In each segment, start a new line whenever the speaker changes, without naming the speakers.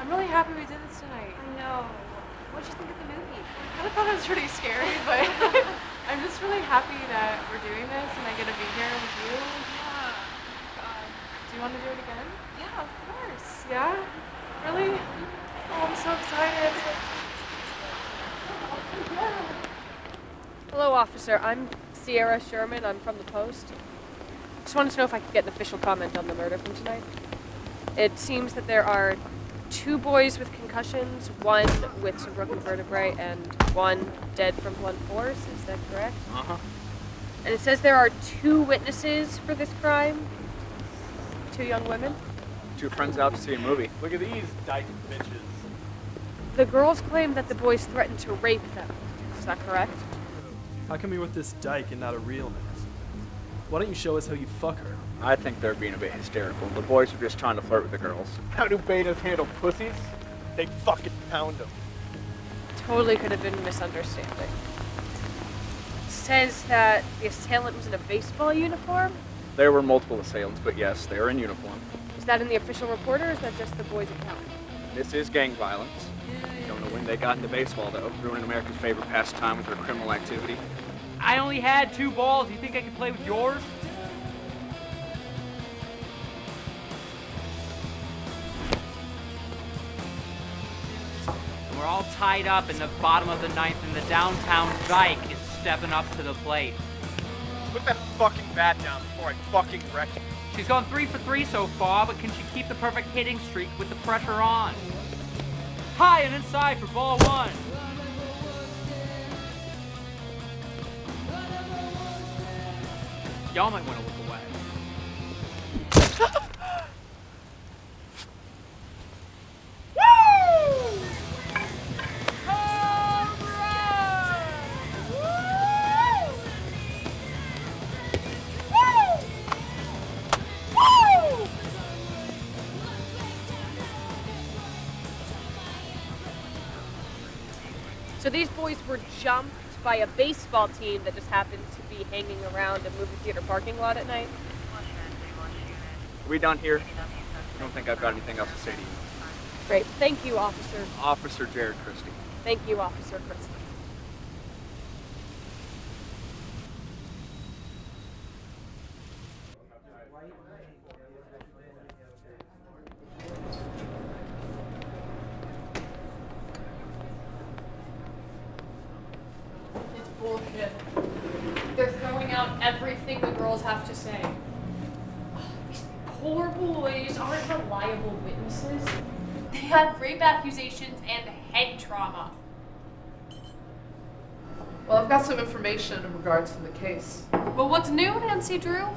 I'm really happy we did this tonight.
I know. What'd you think of the movie?
I kind of thought it was pretty scary, but I'm just really happy that we're doing this and I get to be here with you.
Yeah. God.
Do you want to do it again?
Yeah, of course.
Yeah? Really? Oh, I'm so excited.
Hello, officer. I'm Sierra Sherman. I'm from the Post. Just wanted to know if I could get an official comment on the murder from tonight. It seems that there are 2 boys with concussions, 1 with some broken vertebrae, and 1 dead from blunt force. Is that correct?
Uh-huh.
And it says there are 2 witnesses for this crime. 2 young women.
2 friends out to see a movie.
Look at these dyke bitches.
The girls claim that the boys threatened to rape them. Is that correct?
How come you're with this dyke and not a real man? Why don't you show us how you fuck her?
I think they're being a bit hysterical. The boys are just trying to flirt with the girls.
How do betas handle pussies? They fucking pound them.
Totally could have been a misunderstanding. It says that the assailant was in a baseball uniform.
There were multiple assailants, but yes, they were in uniform.
Is that in the official report, or is that just the boys' account?
This is gang violence. Don't know when they got into baseball, though, ruining America's favorite pastime with their criminal activity.
I only had 2 balls. You think I could play with yours? We're all tied up in the bottom of the 9th, and the downtown dyke is stepping up to the plate.
Put that fucking bat down before I fucking wreck you.
She's gone 3 for 3 so far, but can she keep the perfect hitting streak with the pressure on? High and inside for ball 1. Y'all might want to look away.
So these boys were jumped by a baseball team that just happened to be hanging around a movie theater parking lot at night?
Are we done here? I don't think I've got anything else to say to you.
Great. Thank you, officer.
Officer Jared Christie.
Thank you, Officer Christie.
It's bullshit. They're throwing out everything the girls have to say.
These poor boys aren't reliable witnesses. They had rape accusations and head trauma.
Well, I've got some information in regards to the case.
But what's new, Nancy Drew?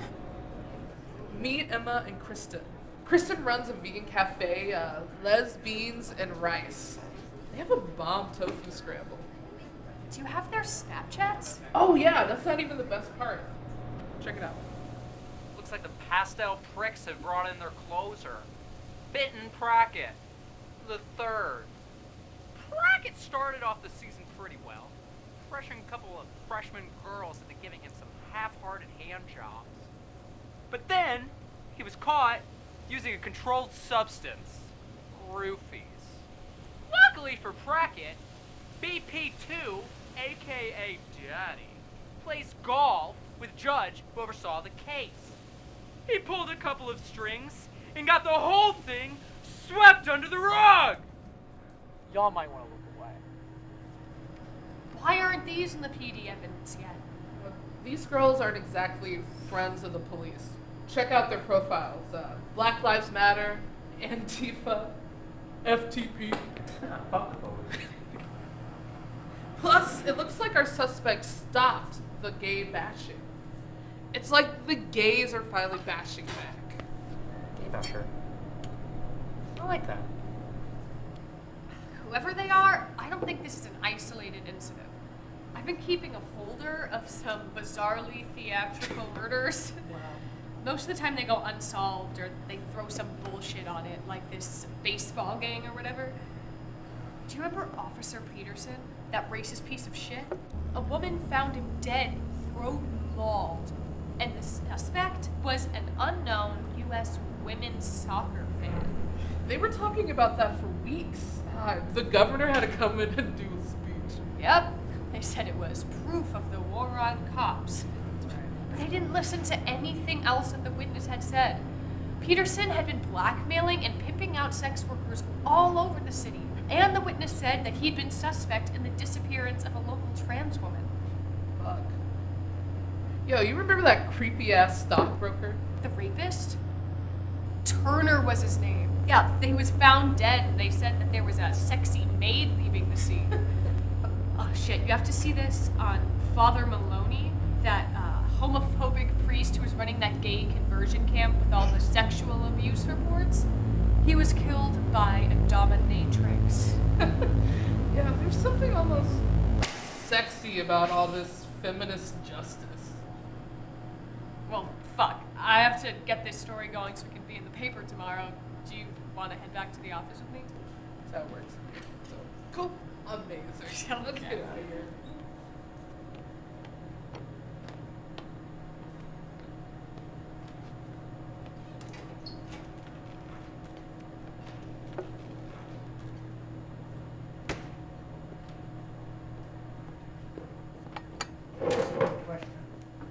Meet Emma and Kristen. Kristen runs a vegan cafe, Les Beans and Rice. They have a bomb tofu scramble.
Do you have their Snapchats?
Oh yeah, that's not even the best part. Check it out.
Looks like the pastel pricks have brought in their closer. Bitten Prackett, the 3rd. Prackett started off the season pretty well, pressuring a couple of freshman girls into giving him some half-hearted hand jobs. But then, he was caught using a controlled substance, roofies. Luckily for Prackett, BP2, aka Daddy, plays golf with Judge who oversaw the case. He pulled a couple of strings and got the whole thing swept under the rug! Y'all might want to look away.
Why aren't these in the PD evidence yet?
These girls aren't exactly friends of the police. Check out their profiles. Black Lives Matter, Antifa, FTP. Plus, it looks like our suspect stopped the gay bashing. It's like the gays are finally bashing back.
Gay basher. I like that.
Whoever they are, I don't think this is an isolated incident. I've been keeping a folder of some bizarrely theatrical murders.
Wow.
Most of the time they go unsolved or they throw some bullshit on it, like this baseball gang or whatever. Do you remember Officer Peterson? That racist piece of shit? A woman found him dead, throat mauled. And the suspect was an unknown U.S. women's soccer fan.
They were talking about that for weeks. The governor had to come in and do a speech.
Yep. They said it was proof of the war on cops. But they didn't listen to anything else that the witness had said. Peterson had been blackmailing and pimping out sex workers all over the city. And the witness said that he'd been suspect in the disappearance of a local trans woman.
Fuck. Yo, you remember that creepy ass stockbroker?
The rapist? Turner was his name. Yeah, he was found dead, and they said that there was a sexy maid leaving the scene. Oh shit, you have to see this on Father Maloney, that homophobic priest who was running that gay conversion camp with all the sexual abuse reports. He was killed by a dominatrix.
Yeah, there's something almost sexy about all this feminist justice.
Well, fuck. I have to get this story going so it can be in the paper tomorrow. Do you want to head back to the office with me?
That's how it works. So, cool. Amazing. Let's get out of here.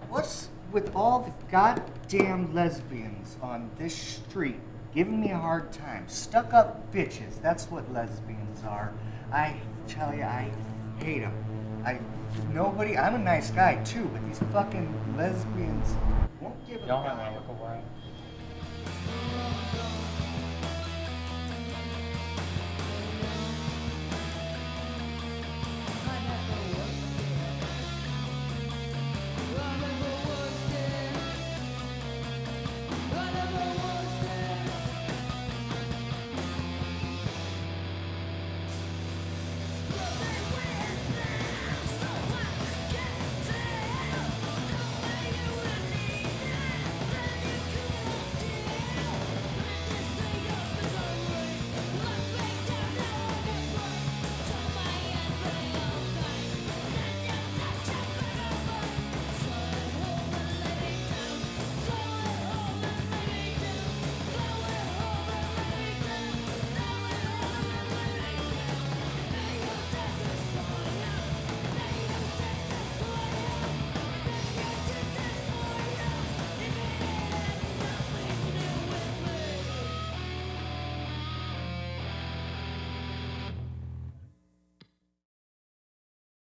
What's with all the goddamn lesbians on this street giving me a hard time? Stuck up bitches, that's what lesbians are. I tell you, I hate them. I'm a nice guy too, but these fucking lesbians won't give a
Y'all might
damn.
want to look away.